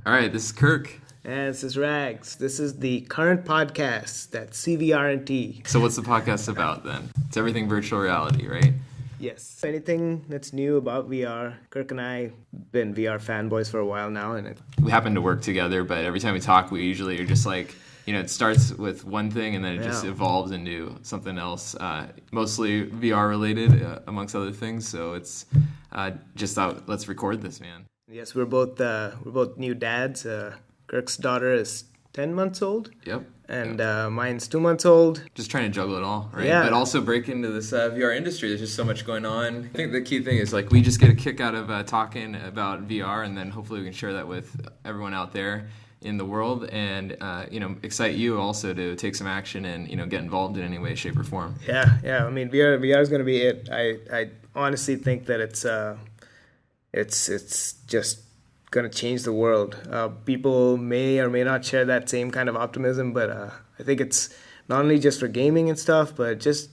All right, this is Kirk. And this is Ragz. This is the current podcast, that's CVRNT. So what's the podcast about then? It's everything virtual reality, right? Yes. Anything that's new about VR. Kirk and I have been VR fanboys for a while now. And we happen to work together, but every time we talk, we usually are just like, it starts with one thing and then it just evolves into something else, mostly VR related, amongst other things. So it's just thought, let's record this, man. Yes, we're both new dads. Kirk's daughter is 10 months old. Yep. And mine's 2 months old. Just trying to juggle it all, right? Yeah. But also break into this VR industry. There's just so much going on. I think the key thing is we just get a kick out of talking about VR, and then hopefully we can share that with everyone out there in the world, and excite you also to take some action and get involved in any way, shape, or form. Yeah. I mean, VR is going to be it. I honestly think that it's just going to change the world. People may or may not share that same kind of optimism, but I think it's not only just for gaming and stuff, but just,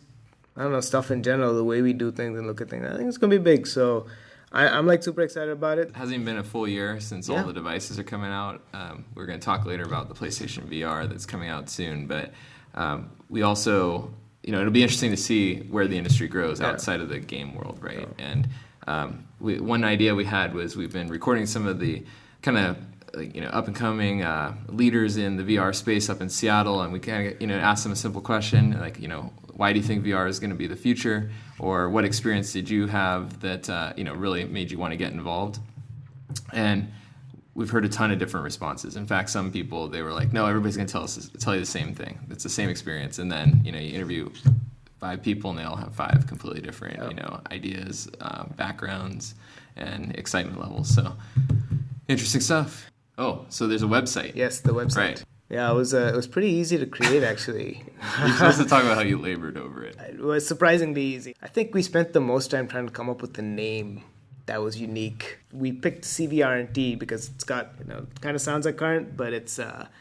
stuff in general, the way we do things and look at things. I think it's going to be big, so I'm super excited about it. It hasn't even been a full year since all the devices are coming out. We're going to talk later about the PlaystationVR that's coming out soon, but we also, it'll be interesting to see where the industry grows outside of the game world, right? And one idea we had was we've been recording some of the kind of up and coming leaders in the VR space up in Seattle, and we kind of asked them a simple question why do you think VR is going to be the future, or what experience did you have that really made you want to get involved? And we've heard a ton of different responses. In fact, some people, they were like, no, everybody's going to tell you the same thing. It's the same experience. And then you interview 5 people and they all have 5 completely different ideas, backgrounds, and excitement levels. So interesting stuff. Oh, so there's a website. Yes, the website. Right. Yeah, it was pretty easy to create, actually. You're supposed to talk about how you labored over it. It was surprisingly easy. I think we spent the most time trying to come up with a name that was unique. We picked CVRNT because it's got, it kind of sounds like current, but it's got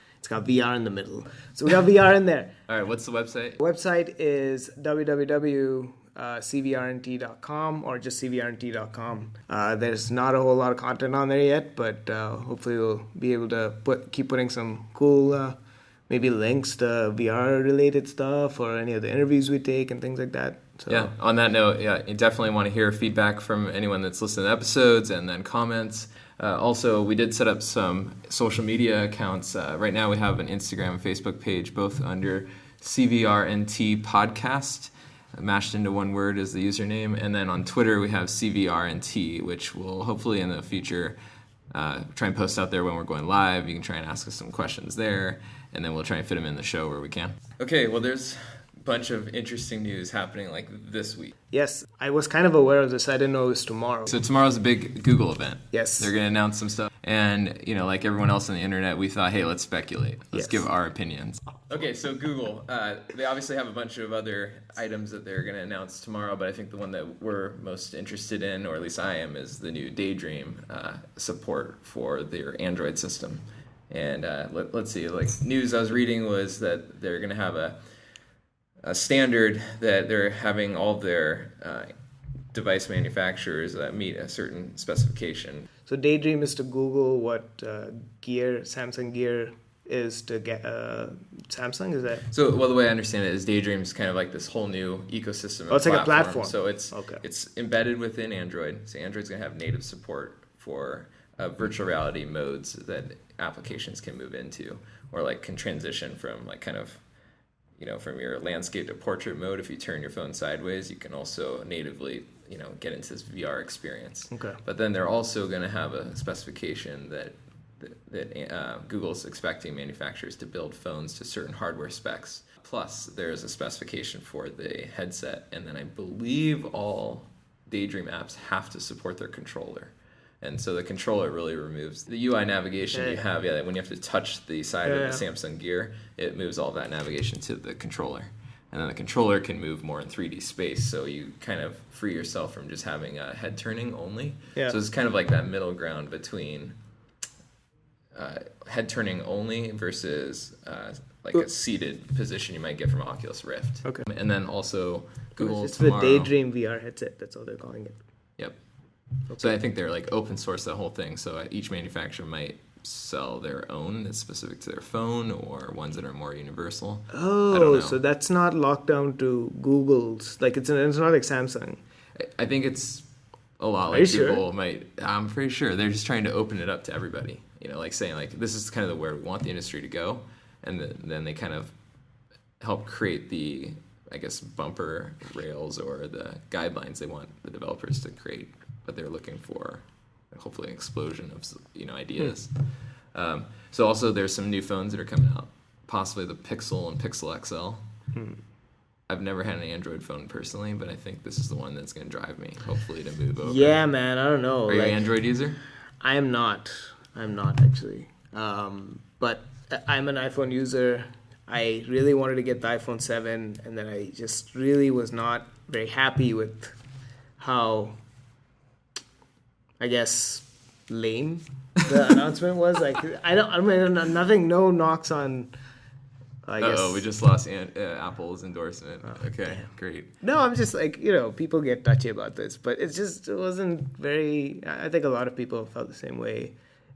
VR in the middle. So we got VR in there. All right, what's the website? The website is www.cvrnt.com or just cvrnt.com. There's not a whole lot of content on there yet, but hopefully we'll be able to keep putting some cool maybe links to VR-related stuff or any of the interviews we take and things like that. So. Yeah, on that note, you definitely want to hear feedback from anyone that's listening to episodes and then comments. Also, we did set up some social media accounts. Right now we have an Instagram and Facebook page, both under CVRNT Podcast, mashed into one word as the username. And then on Twitter we have CVRNT, which will hopefully in the future try and post out there when we're going live. You can try and ask us some questions there, and then we'll try and fit them in the show where we can. Okay, well, there's bunch of interesting news happening this week. Yes, I was kind of aware of this. I didn't know it was tomorrow. So tomorrow's a big Google event. Yes. They're going to announce some stuff. And, like everyone else on the internet, we thought, hey, let's speculate. Let's give our opinions. Okay, so Google, they obviously have a bunch of other items that they're going to announce tomorrow, but I think the one that we're most interested in, or at least I am, is the new Daydream support for their Android system. And let's see, news I was reading was that they're going to have a standard that they're having all their device manufacturers meet a certain specification. So Daydream is to Google what Samsung Gear is to get Samsung, is that? So, the way I understand it is Daydream is kind of like this whole new ecosystem. Oh, it's like a platform. So it's embedded within Android. So Android's going to have native support for virtual reality modes that applications can move into, or can transition from from your landscape to portrait mode. If you turn your phone sideways, you can also natively, get into this VR experience. Okay. But then they're also going to have a specification that Google's expecting manufacturers to build phones to certain hardware specs. Plus, there's a specification for the headset, and then I believe all Daydream apps have to support their controller. And so the controller really removes the UI navigation you have. Yeah, when you have to touch the side of the Samsung Gear, it moves all that navigation to the controller. And then the controller can move more in 3D space, so you kind of free yourself from just having head turning only. Yeah. So it's kind of like that middle ground between head turning only versus a seated position you might get from Oculus Rift. Okay. And then also Google it's tomorrow. the Daydream VR headset. That's all they're calling it. Yep. Okay. So I think they're open source that whole thing. So each manufacturer might sell their own that's specific to their phone, or ones that are more universal. Oh, so that's not locked down to Google's. Like it's not like Samsung. I think it's a lot like people might. I'm pretty sure they're just trying to open it up to everybody. Like saying like this is kind of where we want the industry to go, and then they kind of help create the, I guess, bumper rails or the guidelines they want the developers to create, but they're looking for hopefully an explosion of ideas. So also there's some new phones that are coming out, possibly the Pixel and Pixel XL. I've never had an Android phone personally, but I think this is the one that's going to drive me, hopefully, to move over. Yeah, man, I don't know. Are you an Android user? I am not. I'm not, actually. But I'm an iPhone user. I really wanted to get the iPhone 7, and then I just really was not very happy with how, I guess, lame the announcement was. Like, no knocks on, I guess. We just lost Apple's endorsement. Okay, damn. Great. No, I'm just like, people get touchy about this, but it wasn't very, I think a lot of people felt the same way,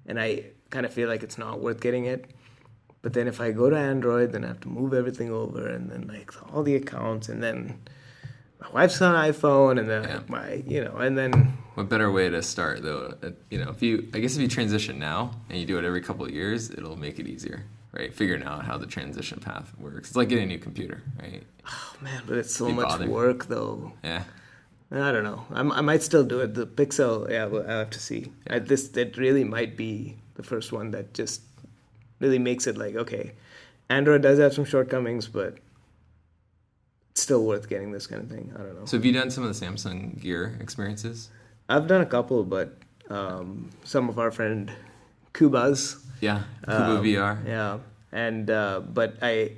and I kind of feel like it's not worth getting it. But then if I go to Android, then I have to move everything over, and then like all the accounts, and then my wife's on iPhone, and then and then. What better way to start though? If you transition now and you do it every couple of years, it'll make it easier, right? Figuring out how the transition path works. It's like getting a new computer, right? Oh man, but it's so much work though. Yeah. I don't know. I might still do it. The Pixel, well, I'll have to see. Yeah. It really might be the first one that just really makes it like, okay, Android does have some shortcomings, but it's still worth getting this kind of thing. I don't know. So have you done some of the Samsung Gear experiences? I've done a couple, but some of our friend Kuba's. Yeah, Kuba VR. Yeah, and but I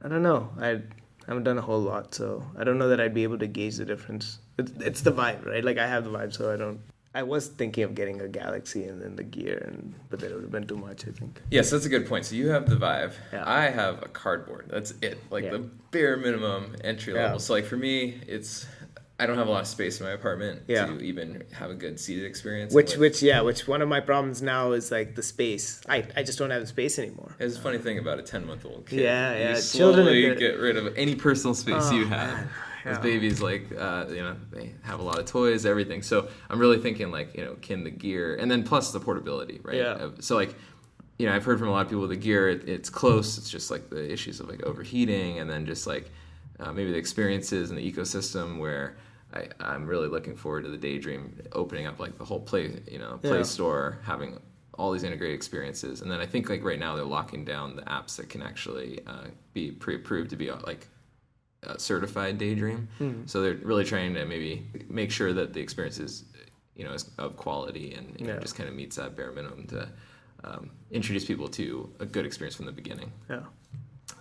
don't know. I haven't done a whole lot, so I don't know that I'd be able to gauge the difference. It's the vibe, right? Like I have the vibe, so I don't. I was thinking of getting a Galaxy and then the Gear, but that would have been too much, I think. Yes, that's a good point. So you have the Vive. Yeah. I have a cardboard. That's it. Like the bare minimum entry level. So like for me, I don't have a lot of space in my apartment to even have a good seated experience. Which one of my problems now is like the space. I just don't have the space anymore. It's a funny thing about a 10-month-old kid. Yeah. You slowly get rid of any personal space you have. Man. As babies, like, they have a lot of toys, everything. So I'm really thinking, like, can the Gear, and then plus the portability, right? Yeah. So, like, I've heard from a lot of people the Gear, it's close. It's just, like, the issues of, like, overheating, and then just, like, maybe the experiences and the ecosystem where I'm really looking forward to the Daydream opening up, like, the whole Play Store, having all these integrated experiences. And then I think, like, right now they're locking down the apps that can actually be pre-approved to be, like, certified Daydream. So they're really trying to maybe make sure that the experience is of quality and just kind of meets that bare minimum to introduce people to a good experience from the beginning.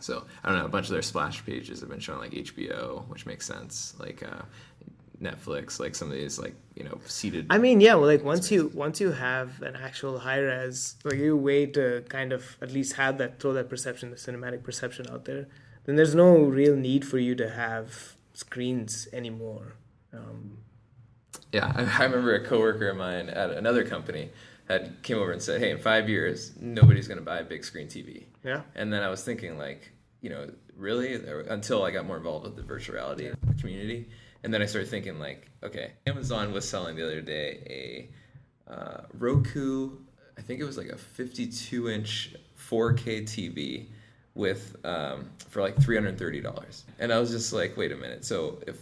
So I don't know, a bunch of their splash pages have been showing like HBO, which makes sense, like Netflix, like some of these like seated. I mean, yeah, well, like once you have an actual high res, like you way to kind of at least have that, throw that perception, the cinematic perception out there, then there's no real need for you to have screens anymore. Yeah, I remember a coworker of mine at another company came over and said, hey, in 5 years, nobody's going to buy a big screen TV. Yeah. And then I was thinking, like, really? Until I got more involved with the virtual reality community. And then I started thinking, like, okay, Amazon was selling the other day a Roku, I think it was like a 52-inch 4K TV with for like $330. And I was just like, wait a minute. So if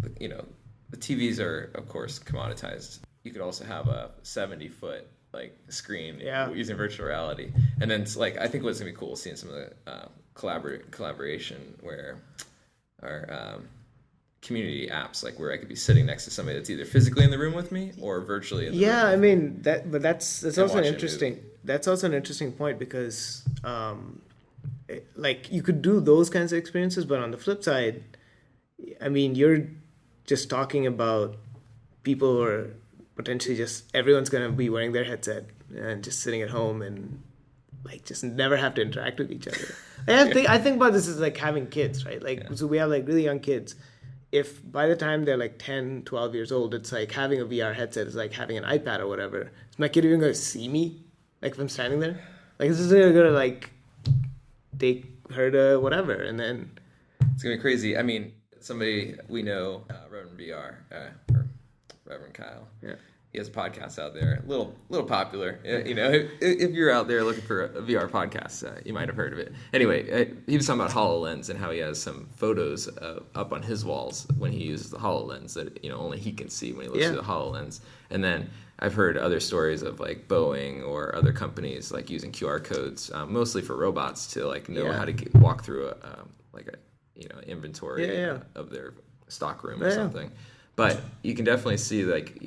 the TVs are of course commoditized, you could also have a 70-foot like screen using virtual reality. And then like I think what's gonna be cool is seeing some of the collaboration where our community apps, like where I could be sitting next to somebody that's either physically in the room with me or virtually in the room. I mean that's also an interesting point because like you could do those kinds of experiences, but on the flip side, I mean, you're just talking about people who are potentially just everyone's going to be wearing their headset and just sitting at home and like just never have to interact with each other. I think about this as like having kids, right? Like so we have like really young kids. If by the time they're like 10, 12 years old, it's like having a VR headset is like having an iPad or whatever. Is my kid even going to see me? Like if I'm standing there, like this is gonna like take her to whatever, and then it's gonna be crazy. I mean, somebody we know, Reverend VR, or Reverend Kyle. Yeah. He has a podcast out there, a little popular. You know, if you're out there looking for a VR podcast, you might have heard of it. Anyway, he was talking about HoloLens and how he has some photos up on his walls when he uses the HoloLens that only he can see when he looks through the HoloLens. And then I've heard other stories of like Boeing or other companies like using QR codes, mostly for robots to like know how to walk through a inventory of their stock room or something. But you can definitely see like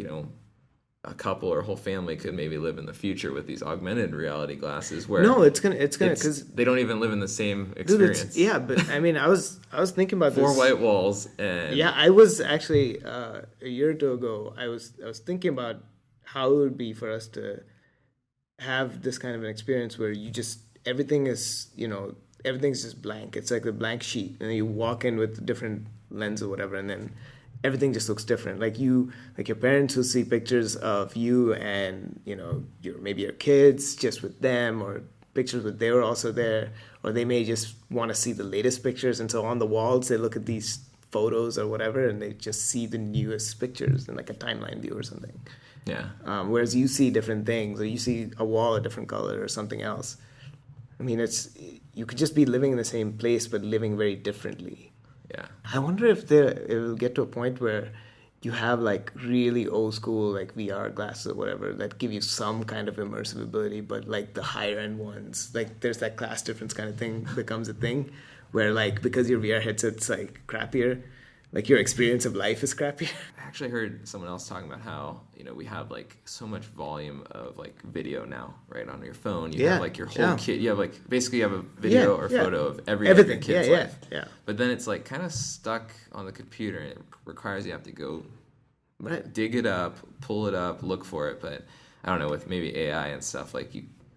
a couple or a whole family could maybe live in the future with these augmented reality glasses where it's gonna because they don't even live in the same experience. Dude, but I mean I was thinking about four white walls and I was actually a year or two ago I was thinking about how it would be for us to have this kind of an experience where you just everything's just blank. It's like a blank sheet and you walk in with a different lens or whatever, and then everything just looks different. Like your parents will see pictures of you and maybe your kids just with them, or pictures where they were also there, or they may just want to see the latest pictures, and so on the walls they look at these photos or whatever and they just see the newest pictures in like a timeline view or something. Whereas you see different things, or you see a wall a different color or something else. I mean, you could just be living in the same place but living very differently. Yeah. I wonder if it will get to a point where you have like really old school like VR glasses or whatever that give you some kind of immersive ability, but like the higher end ones, like there's that class difference kind of thing becomes a thing where like because your VR headset's like crappier, like your experience of life is crappier. I actually heard someone else talking about how we have like so much volume of like video now, right, on your phone. You have like your whole kit. You have like basically you have a video or photo of everything kid's life. Yeah. But then it's like kind of stuck on the computer, and it requires you have to go dig it up, pull it up, look for it. But I don't know, with maybe AI and stuff, like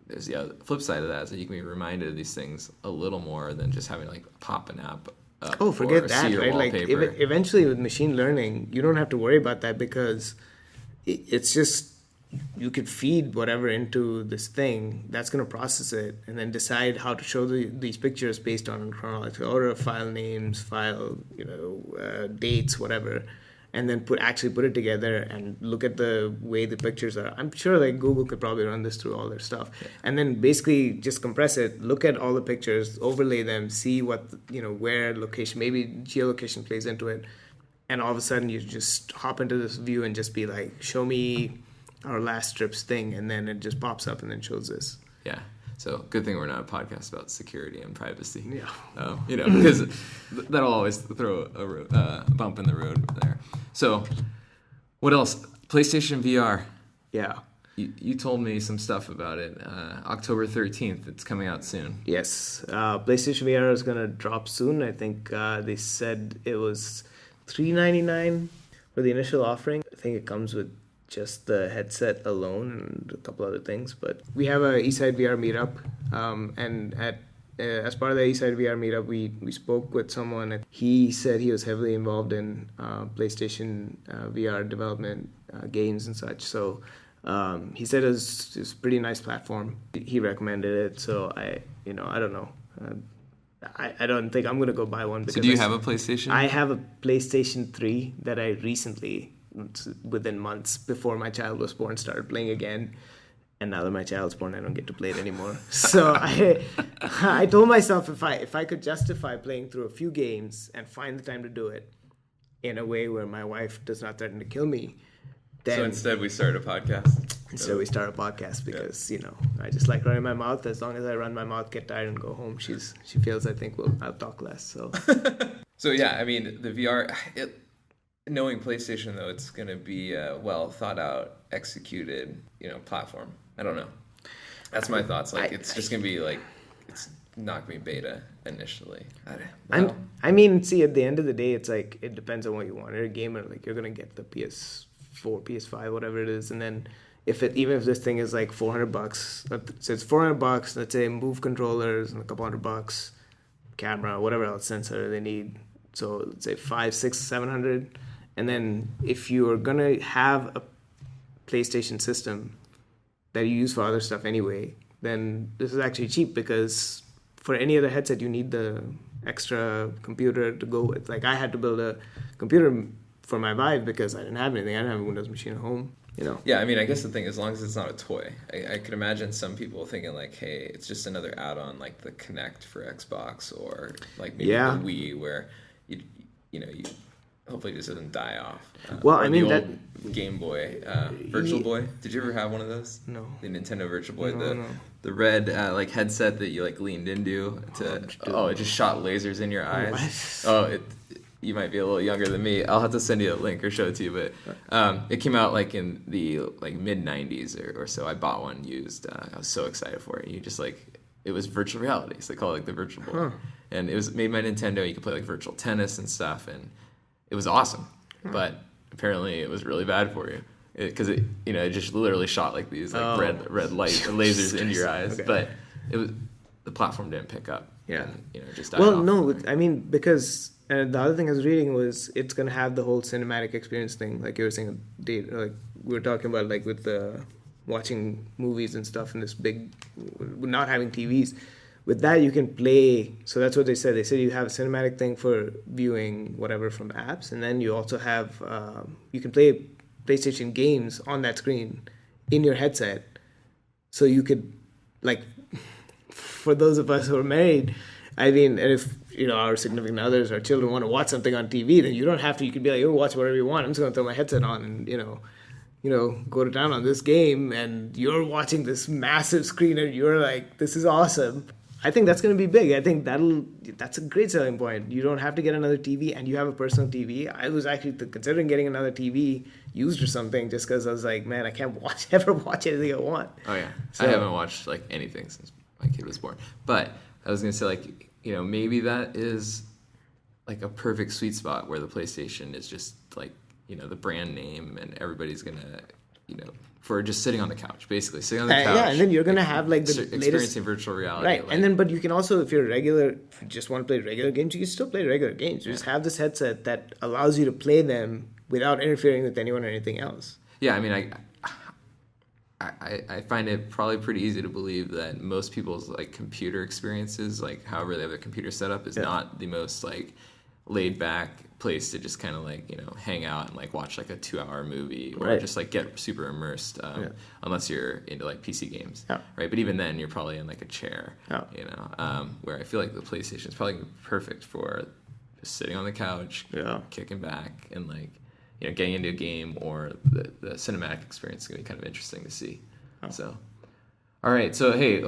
there's the flip side of that is that you can be reminded of these things a little more than just having like pop an app. Forget that, right? Like eventually with machine learning, you don't have to worry about that because it's just you could feed whatever into this thing that's going to process it and then decide how to show these pictures based on chronological order, file names, dates, whatever, and then put it together and look at the way the pictures are. I'm sure like Google could probably run this through all their stuff, and then basically just compress it, look at all the pictures, overlay them, see what where location, maybe geolocation plays into it, and all of a sudden you just hop into this view and just be like, show me our last trip's thing, and then it just pops up and then shows this. Yeah. So good thing we're not a podcast about security and privacy. Yeah. Because that'll always throw a bump in the road there. So what else? PlayStation VR. Yeah. You told me some stuff about it. October 13th. It's coming out soon. Yes. PlayStation VR is going to drop soon. I think they said it was $399 for the initial offering. I think it comes with just the headset alone and a couple other things. But we have a Eastside VR meetup, and as part of the Eastside VR meetup, we spoke with someone. He said he was heavily involved in PlayStation VR development, games and such. So he said it's a pretty nice platform. He recommended it. So I don't know. I don't think I'm going to go buy one. So do you have a PlayStation? I have a PlayStation 3 that I recently, within months before my child was born, started playing again. And now that my child's born, I don't get to play it anymore. So I told myself if I could justify playing through a few games and find the time to do it in a way where my wife does not threaten to kill me, then... So instead we start a podcast? Instead we start a podcast because, I just like running my mouth. As long as I run my mouth, get tired, and go home, she feels, I think, I'll talk less. So, So yeah, I mean, the VR... knowing PlayStation, though, it's going to be a well thought out, executed, platform. I don't know. That's my thoughts. Like, it's just going to be like, it's not going to be beta initially. I mean, see, at the end of the day, it's like, it depends on what you want. You're a gamer, like, you're going to get the PS4, PS5, whatever it is. And then even if this thing is like $400, so it's $400, let's say Move controllers and a couple $100, camera, whatever else sensor they need. So let's say $500, $600, $700. And then if you're going to have a PlayStation system, that you use for other stuff anyway, then this is actually cheap, because for any other headset you need the extra computer to go with. Like, I had to build a computer for my Vive because I didn't have anything. I didn't have a Windows machine at home, you know. Yeah, I mean, I guess the thing, as long as it's not a toy, I could imagine some people thinking like, hey, it's just another add-on like the Kinect for Xbox, or like maybe the Wii, where you hopefully it just doesn't die off. Well, I mean, that Game Boy, Virtual Boy. Did you ever have one of those? No. The Nintendo Virtual Boy, No. The red like headset that you like leaned into to. It just shot lasers in your eyes. What? You might be a little younger than me. I'll have to send you a link or show it to you. But it came out like in the like mid '90s or so. I bought one used. I was so excited for it. You just like, it was virtual reality. So they call it like the Virtual Boy, and it was made by Nintendo. You could play like virtual tennis and stuff, and it was awesome. But apparently it was really bad for you, because it just literally shot like these like red light lasers into your eyes. Okay. But the platform didn't pick up. Yeah, and, it just died well, off. no, I mean, because the other thing I was reading was it's gonna have the whole cinematic experience thing, like you were saying, like we were talking about, like with the watching movies and stuff in this big, not having TVs. With that, you can play. So that's what they said. They said you have a cinematic thing for viewing whatever from apps, and then you also have you can play PlayStation games on that screen in your headset. So you could, like, for those of us who are married, I mean, and if our significant others, our children want to watch something on TV, then you don't have to. You could be like, you watch whatever you want. I'm just going to throw my headset on and go down on this game, and you're watching this massive screen, and you're like, this is awesome. I think that's going to be big. I think that's a great selling point. You don't have to get another TV, and you have a personal TV. I was actually considering getting another TV used or something, just because I was like, man, I can't ever watch anything I want. Oh yeah, so I haven't watched like anything since my kid was born. But I was going to say, like, maybe that is like a perfect sweet spot where the PlayStation is just like, the brand name, and everybody's going to, for just sitting on the couch, basically sitting on the couch. Yeah, and then you're gonna have like the experiencing latest virtual reality, right? Like, and then, but you can also, if you just want to play regular games, you can still play regular games. You just have this headset that allows you to play them without interfering with anyone or anything else. Yeah, I mean, I find it probably pretty easy to believe that most people's like computer experiences, like however they have their computer set up, is not the most like laid back place to just kind of like hang out and like watch like a 2-hour movie, or just like get super immersed, unless you're into like PC games, right? But even then, you're probably in like a chair, where I feel like the PlayStation is probably perfect for just sitting on the couch, kicking back, and like getting into a game, or the cinematic experience is gonna be kind of interesting to see. So. All right, so hey,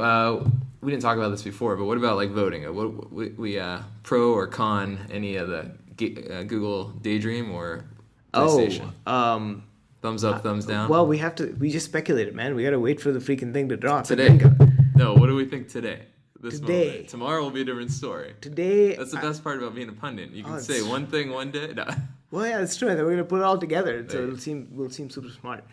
we didn't talk about this before, but what about like voting? What we pro or con any of the Google Daydream or PlayStation? Thumbs up, thumbs down. Well, we just speculated, man. We gotta wait for the freaking thing to drop today. No, what do we think today? Today. Moment. Tomorrow will be a different story. Today. That's the best part about being a pundit. You can say one thing one day. No. Well, yeah, that's true. And then we're gonna put it all together, so we'll seem super smart.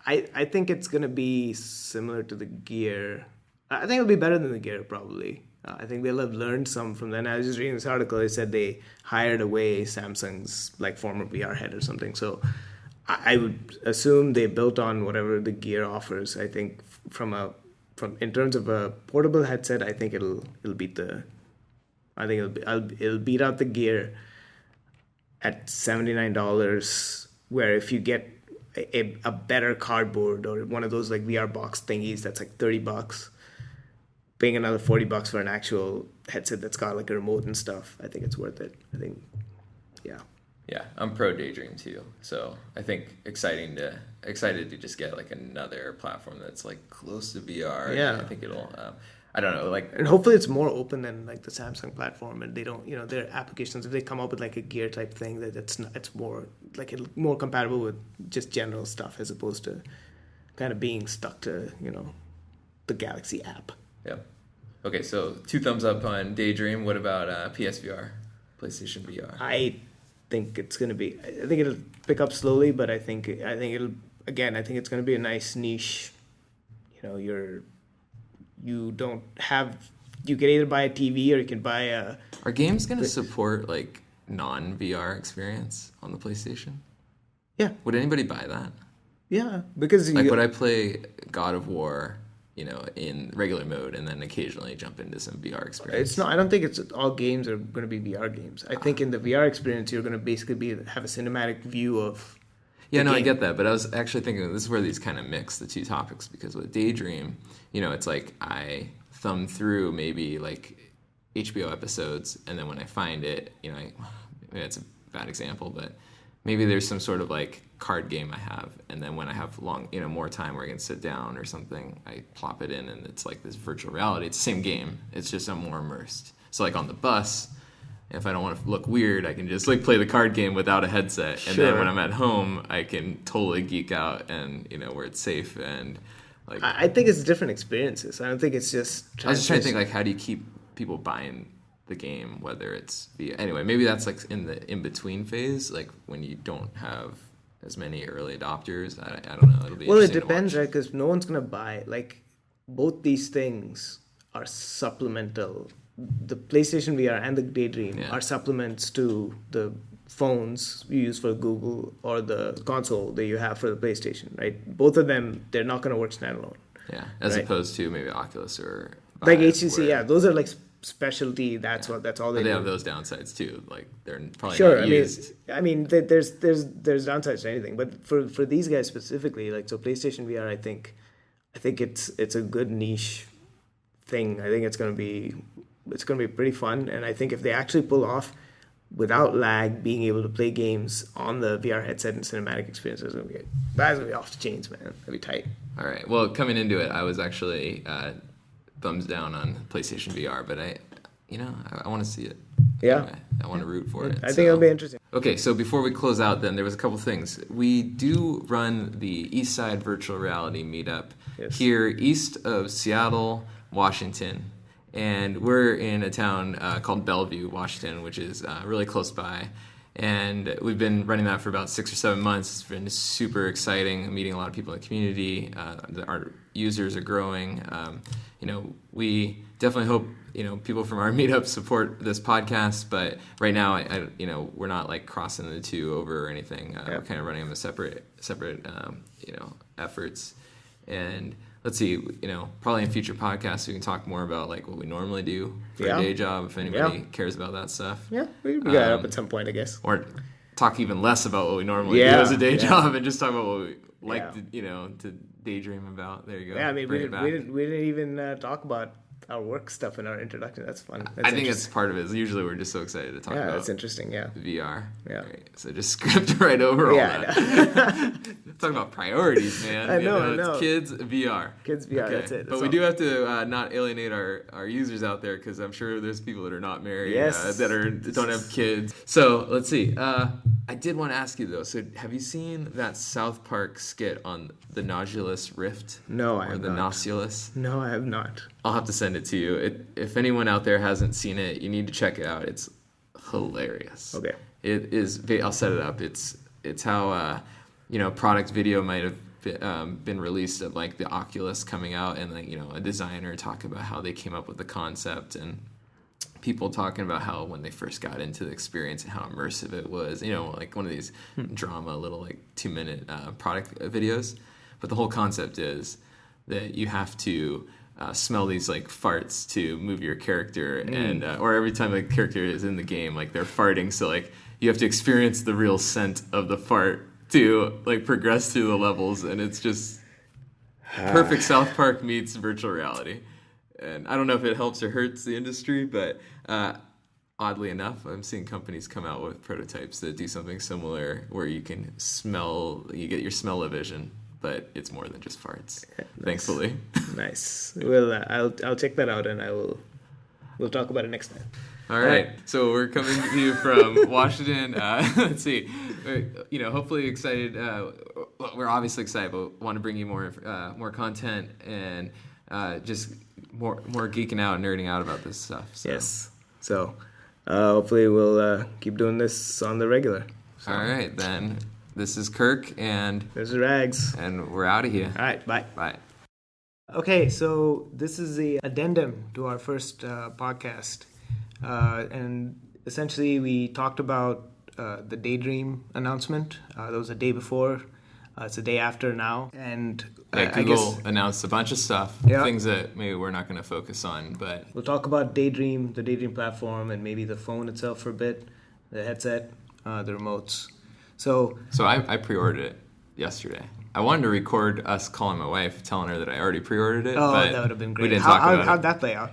I think it's going to be similar to the Gear. I think it'll be better than the Gear, probably. I think they'll have learned some from that. And I was just reading this article. They said they hired away Samsung's like former VR head or something. So I would assume they built on whatever the Gear offers. I think in terms of a portable headset, I think it'll beat it'll beat out the Gear at $79. Where if you get a better cardboard or one of those like VR box thingies that's like $30, paying another $40 for an actual headset that's got like a remote and stuff, I think it's worth it. I think, yeah, I'm pro Daydream too, so I think excited to just get like another platform that's like close to VR. Yeah, I think it'll I don't know, like, and hopefully it's more open than like the Samsung platform, and they don't, their applications, if they come up with like a Gear type thing, it's more like more compatible with just general stuff as opposed to kind of being stuck to the Galaxy app. Yeah. Okay, so 2 thumbs up on Daydream. What about PSVR, PlayStation VR? I think it's gonna be. I think it'll pick up slowly, but I think it'll again. I think it's gonna be a nice niche. You can either buy a TV or you can buy a... Are games going to support like non-VR experience on the PlayStation? Yeah. Would anybody buy that? Yeah, because Like, would I play God of War, in regular mode, and then occasionally jump into some VR experience? It's not. I don't think it's all games are going to be VR games. I think in the VR experience, you're going to basically have a cinematic view of. Yeah, no, I get that, but I was actually thinking this is where these kind of mix the two topics, because with Daydream, it's like I thumb through maybe like HBO episodes, and then when I find it, maybe that's a bad example, but maybe there's some sort of like card game I have, and then when I have more time where I can sit down or something, I plop it in, and it's like this virtual reality. It's the same game. It's just I'm more immersed. So like on the bus, if I don't want to look weird, I can just like play the card game without a headset, and then when I'm at home, I can totally geek out and where it's safe and like. I think it's different experiences. I don't think it's just. I was just trying to think like how do you keep people buying the game, whether it's anyway, maybe that's like in the in-between phase, like when you don't have as many early adopters. I don't know. It'll be it depends, right? Because no one's gonna buy like both these things are supplemental. The PlayStation VR and the Daydream are supplements to the phones you use for Google or the console that you have for the PlayStation, right? Both of them, they're not gonna work standalone. Yeah, as opposed to maybe Oculus or like HTC. Those are like specialty. That's all they do. Have those downsides too. Like they're probably not used. I mean, there's downsides to anything, but for these guys specifically, like so PlayStation VR, I think it's a good niche thing. I think it's gonna be pretty fun, and I think if they actually pull off without lag, being able to play games on the VR headset and cinematic experience, that's gonna be off the chains, man. That'd be tight. All right. Well, coming into it, I was actually thumbs down on PlayStation VR, but I want to see it. Yeah. Anyway, I want to root for it. I think it'll be interesting. Okay, so before we close out, then there was a couple things. We do run the Eastside Virtual Reality Meetup here east of Seattle, Washington. And we're in a town called Bellevue, Washington, which is really close by. And we've been running that for about 6 or 7 months. It's been super exciting, meeting a lot of people in the community. Our users are growing. We definitely hope people from our meetup support this podcast. But right now, we're not like crossing the two over or anything. We're kind of running them as separate efforts. And let's see, probably in future podcasts we can talk more about like what we normally do for a day job if anybody cares about that stuff. Yeah, we got it up at some point, I guess. Or talk even less about what we normally do as a day job and just talk about what we like to daydream about. There you go. Yeah, I mean, we didn't even talk about our work stuff in our introduction. That's fun. I think that's part of it. Usually we're just so excited to talk about that's interesting, VR. Yeah. Right. So just script right over all that. Talk about priorities, man. I know. It's kids, VR. Kids, VR, okay. That's it. But we do have to not alienate our users out there, because I'm sure there's people that are not married, that don't have kids. So let's see. I did want to ask you, though. So have you seen that South Park skit on the Nodulus Rift? No, I have not. Or the Nocilus? No, I have not. I'll have to send it to you. If anyone out there hasn't seen it, you need to check it out. It's hilarious. Okay. It is. I'll set it up. It's how product video might have been released of like the Oculus coming out, and like a designer talking about how they came up with the concept, and people talking about how when they first got into the experience and how immersive it was. Like one of these drama little like 2-minute product videos. But the whole concept is that you have to smell these like farts to move your character, and or every time the character is in the game, like they're farting, so like you have to experience the real scent of the fart to like progress through the levels, and it's just perfect South Park meets virtual reality. And I don't know if it helps or hurts the industry, but oddly enough, I'm seeing companies come out with prototypes that do something similar, where you get your smell-o-vision, but it's more than just farts. Nice. Thankfully. Nice. Well, I'll check that out, and we'll talk about it next time. All right. So we're coming to you from Washington. Let's see. Hopefully excited. We're obviously excited, but want to bring you more content and just more geeking out and nerding out about this stuff. So. Yes. So hopefully we'll keep doing this on the regular. So. All right, then. This is Kirk, and this is Ragz, and we're out of here. All right, bye. Bye. Okay, so this is the addendum to our first podcast, and essentially we talked about the Daydream announcement. That was the day before. It's the day after now, and Google announced a bunch of stuff, things that maybe we're not going to focus on, but we'll talk about Daydream, the Daydream platform, and maybe the phone itself for a bit, the headset, the remotes. So I pre-ordered it yesterday. I wanted to record us calling my wife, telling her that I already pre-ordered it. Oh, but that would have been great. We didn't talk about it. How'd that play out?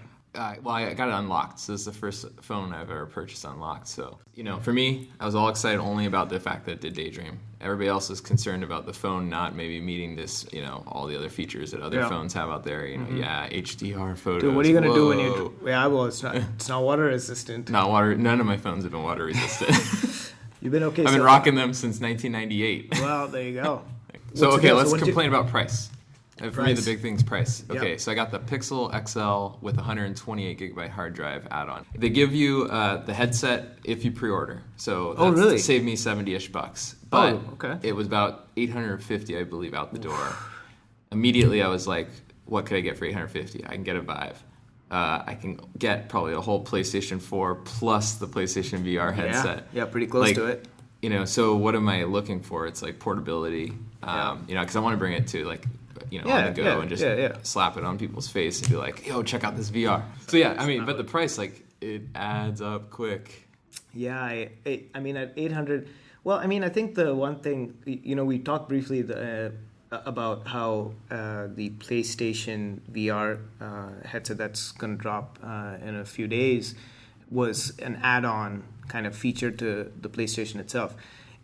Well, I got it unlocked. So this is the first phone I've ever purchased unlocked. So, for me, I was all excited only about the fact that it did Daydream. Everybody else is concerned about the phone not maybe meeting this, all the other features that other phones have out there. HDR photos. Dude, what are you going to do when you... Yeah, well, it's not water resistant. Not water... None of my phones have been water resistant. You've been okay. I've been rocking them since 1998. Well, there you go. Let's complain about price. For me, the big thing's price. Okay, so I got the Pixel XL with 128 gigabyte hard drive add-on. They give you the headset if you pre-order. So that's really? Saved me $70-ish bucks. But it was about $850, I believe, out the door. Immediately, I was like, what could I get for $850? I can get a Vive. I can get probably a whole PlayStation 4 plus the PlayStation VR headset. Yeah, pretty close to it. So what am I looking for? It's like portability. Because I want to bring it to on the go and just slap it on people's face and be like, yo, check out this VR. So but the price, it adds up quick. Yeah, I mean, at 800, well, I mean, I think the one thing, we talked briefly about how the PlayStation VR headset that's going to drop in a few days was an add-on kind of feature to the PlayStation itself.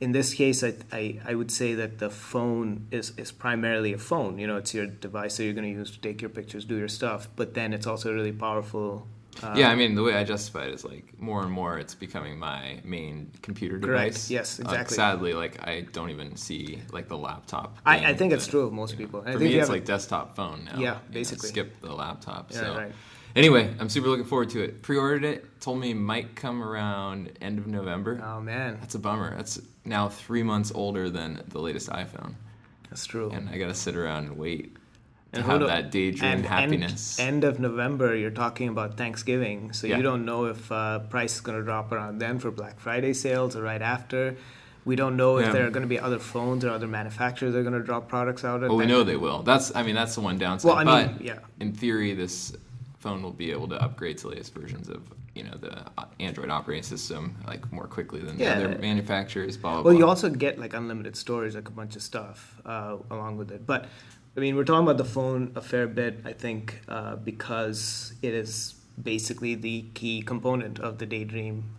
In this case, I would say that the phone is primarily a phone. It's your device that you're going to use to take your pictures, do your stuff. But then it's also really powerful. The way I justify it is more and more it's becoming my main computer device. Correct. Yes, exactly. Sadly, I don't even see the laptop. I think it's true of most people. For me, it's desktop phone now. Yeah, basically. Skip the laptop. Yeah, right. Anyway, I'm super looking forward to it. Pre-ordered it. Told me it might come around end of November. Oh, man. That's a bummer. That's now 3 months older than the latest iPhone. That's true. And I got to sit around and wait to have that daydream happiness. End of November, you're talking about Thanksgiving. So you don't know if price is going to drop around then for Black Friday sales or right after. We don't know if there are going to be other phones or other manufacturers that are going to drop products out. Well, we know they will. That's the one downside. Well, in theory, this phone will be able to upgrade to latest versions of the Android operating system more quickly than the other manufacturers. Blah, blah, you also get unlimited storage, a bunch of stuff along with it. But I mean, we're talking about the phone a fair bit, I think, because it is basically the key component of the Daydream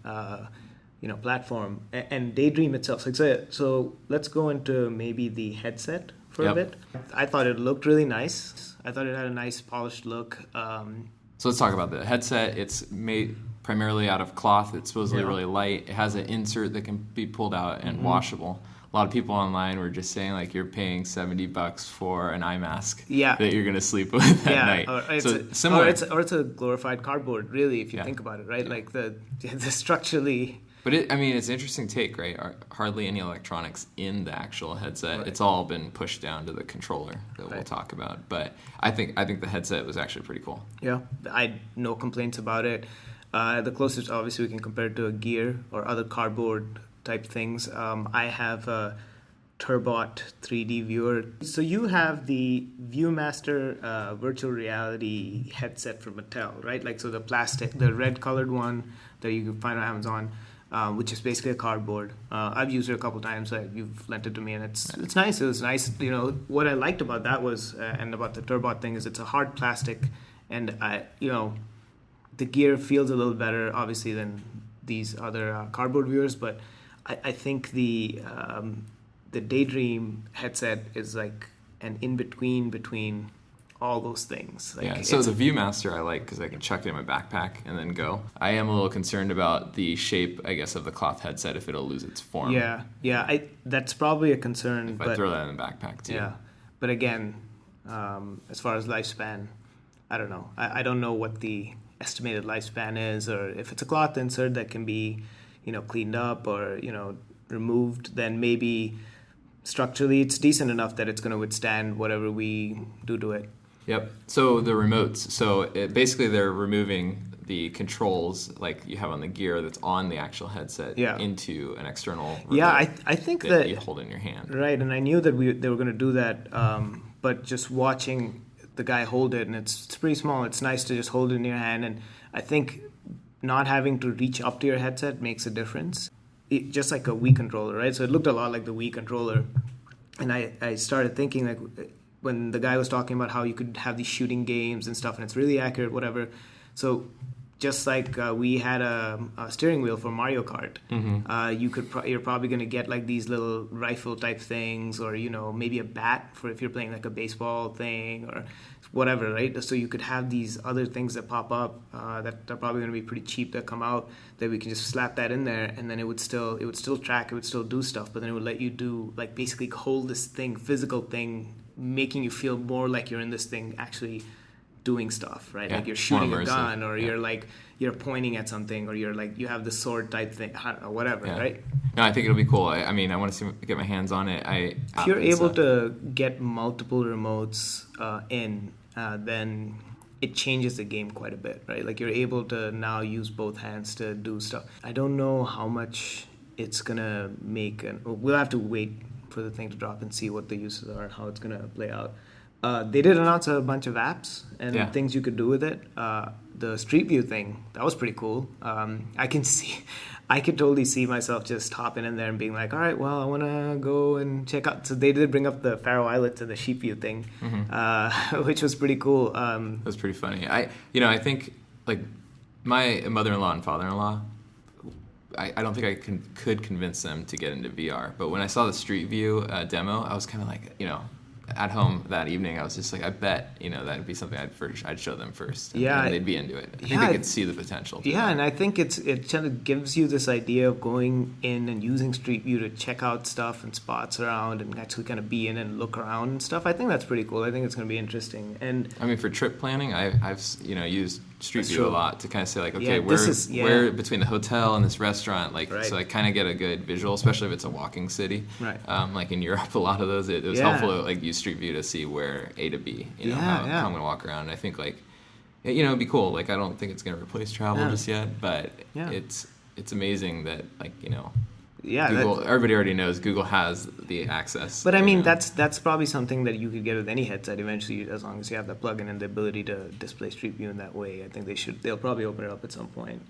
platform and Daydream itself. So let's go into maybe the headset for a bit. I thought it looked really nice. I thought it had a nice polished look. So let's talk about the headset. It's made primarily out of cloth. It's supposedly really light. It has an insert that can be pulled out and washable. A lot of people online were just saying you're paying $70 for an eye mask that you're gonna sleep with at night. Or it's a glorified cardboard, really, if you think about it, right? The structurally. But it's an interesting take, right? Hardly any electronics in the actual headset. Right. It's all been pushed down to the controller that we'll talk about. But I think the headset was actually pretty cool. Yeah, I had no complaints about it. The closest, obviously, we can compare it to a Gear or other cardboard type things. I have a Turbot 3D viewer. So you have the ViewMaster virtual reality headset from Mattel, right? The red colored one that you can find on Amazon. Which is basically a cardboard. I've used it a couple times. You've lent it to me, and it's nice. It was nice. What I liked about that was, and about the Turbot thing, is it's a hard plastic, and the Gear feels a little better, obviously, than these other cardboard viewers. But I think the Daydream headset is an in between all those things. So the ViewMaster I like because I can chuck it in my backpack and then go. I am a little concerned about the shape, I guess, of the cloth headset if it'll lose its form. Yeah. That's probably a concern. If I throw that in the backpack too. Yeah, but again, as far as lifespan, I don't know. I don't know what the estimated lifespan is, or if it's a cloth insert that can be, cleaned up or removed, then maybe structurally it's decent enough that it's going to withstand whatever we do to it. Yep. So the remotes. So basically they're removing the controls like you have on the gear that's on the actual headset into an external remote. Yeah, I think that you hold in your hand. Right, and I knew that they were going to do that, but just watching the guy hold it, and it's pretty small. It's nice to just hold it in your hand, and I think not having to reach up to your headset makes a difference. Just like a Wii controller, right? So it looked a lot like the Wii controller, and I started thinking, like, when the guy was talking about how you could have these shooting games and stuff, and it's really accurate, whatever. So just like we had a steering wheel for Mario Kart, you're probably going to get like these little rifle type things, or maybe a bat for if you're playing like a baseball thing or whatever, right? So you could have these other things that pop up that are probably going to be pretty cheap that come out, that we can just slap that in there, and then it would still track, it would still do stuff, but then it would let you do like basically hold this thing, physical thing, making you feel more like you're in this thing actually doing stuff, right? Like you're shooting a gun, or you're pointing at something, or you're like you have the sword type thing, I don't know, whatever, right? No, I think it'll be cool. I mean, I want to get my hands on it. If you're able to get multiple remotes then it changes the game quite a bit, right? Like you're able to now use both hands to do stuff. I don't know how much it's gonna make, and we'll have to wait for the thing to drop and see what the uses are and how it's gonna play out. They did announce a bunch of apps and things you could do with it. The Street View thing, that was pretty cool. I could totally see myself just hopping in there and being like, all right, well, I want to go and check out. So they did bring up the Faroe Islets and the Sheep View thing, which was pretty cool. It was pretty funny. I think like my mother-in-law and father-in-law, I don't think I could convince them to get into VR. But when I saw the Street View demo, I was kind of like, at home that evening, I was just like, I bet, that'd be something I'd show them first. And they'd be into it. I think they could see the potential. And I think it kind of gives you this idea of going in and using Street View to check out stuff and spots around and actually kind of be in and look around and stuff. I think that's pretty cool. I think it's going to be interesting. And I mean, for trip planning, I've used Street View a lot to kind of say like, okay, where between the hotel and this restaurant, like, so I kind of get a good visual, especially if it's a walking city. Right. Like in Europe, a lot of those, it was helpful to like use Street View to see where A to B, how I'm going to walk around. And I think like, it'd be cool. Like, I don't think it's going to replace travel just yet, but it's amazing that like, Google, everybody already knows Google has the access. But I mean, that's probably something that you could get with any headset eventually, as long as you have that plugin and the ability to display Street View in that way. I think they'll probably open it up at some point.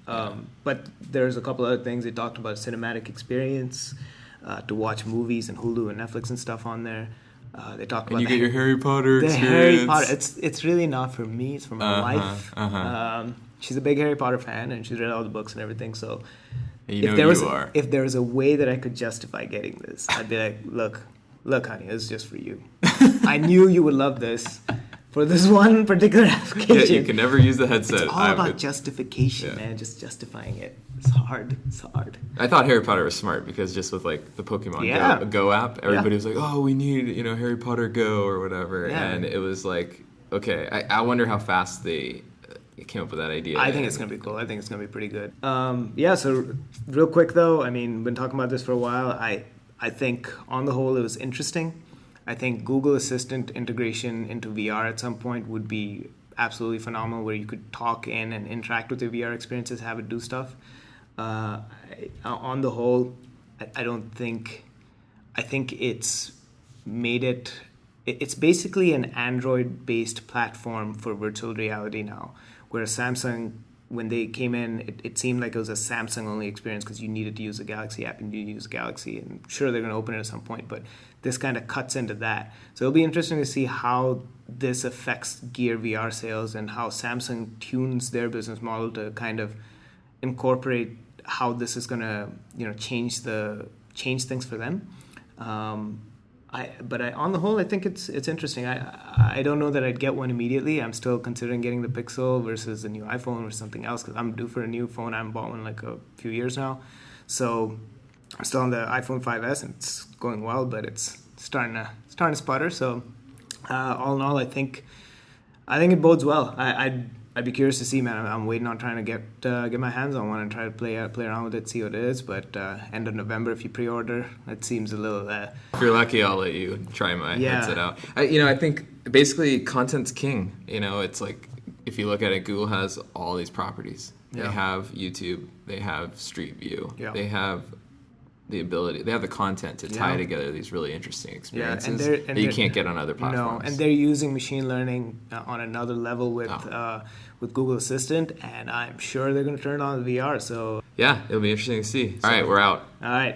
But there's a couple other things. They talked about cinematic experience, to watch movies and Hulu and Netflix and stuff on there. They talked about you get your Harry Potter experience. Harry Potter. It's really not for me. It's for my wife. She's a big Harry Potter fan, and she's read all the books and everything. So if there was a way that I could justify getting this, I'd be like, look, honey, this is just for you. I knew you would love this for this one particular application. Yeah, you can never use the headset. It's all about justification, man. Just justifying it. It's hard. I thought Harry Potter was smart because just with like the Pokemon Go app, everybody was like, oh, we need Harry Potter Go or whatever, and it was like, okay, I wonder how fast they came up with that idea. I think it's going to be cool. I think it's going to be pretty good. So real quick though, I mean, been talking about this for a while. I think on the whole it was interesting. I think Google Assistant integration into VR at some point would be absolutely phenomenal, where you could talk in and interact with your VR experiences, have it do stuff. On the whole, I think it's made it. It's basically an Android-based platform for virtual reality now, where Samsung, when they came in, it seemed like it was a Samsung-only experience because you needed to use the Galaxy app and you use Galaxy. And sure, they're going to open it at some point, but this kind of cuts into that. So it'll be interesting to see how this affects Gear VR sales and how Samsung tunes their business model to kind of incorporate how this is going to change things for them. On the whole, I think it's interesting. I don't know that I'd get one immediately. I'm still considering getting the Pixel versus the new iPhone or something else because I'm due for a new phone. I haven't bought one in like a few years now. So I'm still on the iPhone 5S and it's going well, but it's starting to sputter. So all in all, I think it bodes well. I'd be curious to see, man. I'm waiting on trying to get my hands on one and try to play around with it, see what it is. But end of November, if you pre-order, it seems a little. If you're lucky, I'll let you try my headset out. I think basically content's king. It's like if you look at it, Google has all these properties. They Yeah. have YouTube. They have Street View. Yeah. They have the ability. They have the content to tie Yeah. together these really interesting experiences and that you can't get on other platforms. No, and they're using machine learning on another level with Google Assistant, and I'm sure they're going to turn on VR. So yeah, it'll be interesting to see. All right, we're out. all right.